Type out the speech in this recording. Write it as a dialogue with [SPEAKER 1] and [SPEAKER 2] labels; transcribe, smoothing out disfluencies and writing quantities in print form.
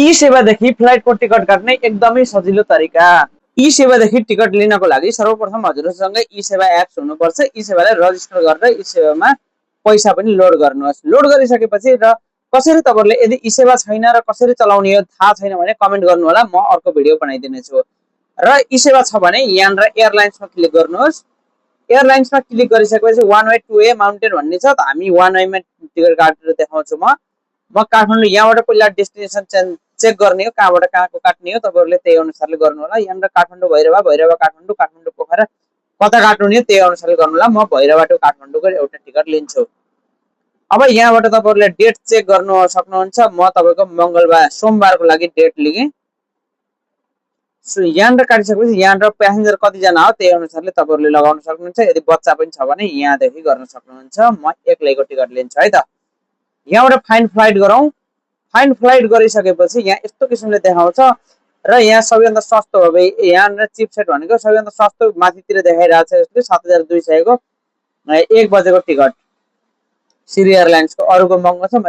[SPEAKER 1] यी सेवादेखि फ्लाइटको टिकट काट्ने एकदमै सजिलो तरिका। यी सेवादेखि टिकट लिनको लागि सर्वप्रथम हजुरसँग यी सेवा एप्स हुनुपर्छ। यी सेवालाई रजिस्टर गरेर यी सेवामा पैसा पनि लोड गर्नुहोस्। लोड गरिसकेपछि र कसरी तपाईहरुले यदि यी सेवा छैन र कसरी चलाउने हो थाहा छैन भने कमेन्ट गर्नु होला, म अर्को भिडियो बनाइदिने छु। र यी सेवा छ भने यहाँ एयरलाइन्समा क्लिक गर्नुहोस्। एयरलाइन्समा क्लिक गरिसकेपछि one way two way mountain भन्ने छ त, हामी वान वेमा टिकट काटेर देखाउँछु। म काठमाडौँ यहाँबाट पहिला डेस्टिनेसन चेक गर्ने हो, कहाँबाट कहाँको काट्ने हो, तपाईहरुले त्यही अनुसारले गर्नु होला। यहाँ काठमाडौँ भैरवा, भैरवा काठमाडौँ, काठमाडौँ पोखरा कता काट्नु हो त्यही अनुसारले गर्नु होला। म भैरवा टु काठमाडौँको एउटा टिकट लिन्छु। अब यहाँबाट तपाईहरुले डेट चेक गर्नु सक्नुहुन्छ। म तपाईको मंगलबार सोमबारको लागि डेट लिएँ। यहाँ काटिसकेपछि यहाँ प्यासेन्जर कतिजना हो त्यही अनुसारले तपाईहरुले लगाउन सक्नुहुन्छ। यदि बच्चा पनि छ भने यहाँदेखि गर्न सक्नुहुन्छ। म एक्लैको टिकट लिन्छु है त। यहाँबाट फाइन्ड फ्लाइट गरौँ। फाइन्ड फ्लाइट गरिसकेपछि यहाँ यस्तो किसिमले देखाउँछ र यहाँ सबैभन्दा सस्तो हो भाइ। यहाँ चिप सेट भनेको सबैभन्दा सस्तो माथितिर देखाइरहेको छ। यसले 7200 को 1 बजेको टिकट सिरी एयरलाइन्सको। अरुको महँगो छ।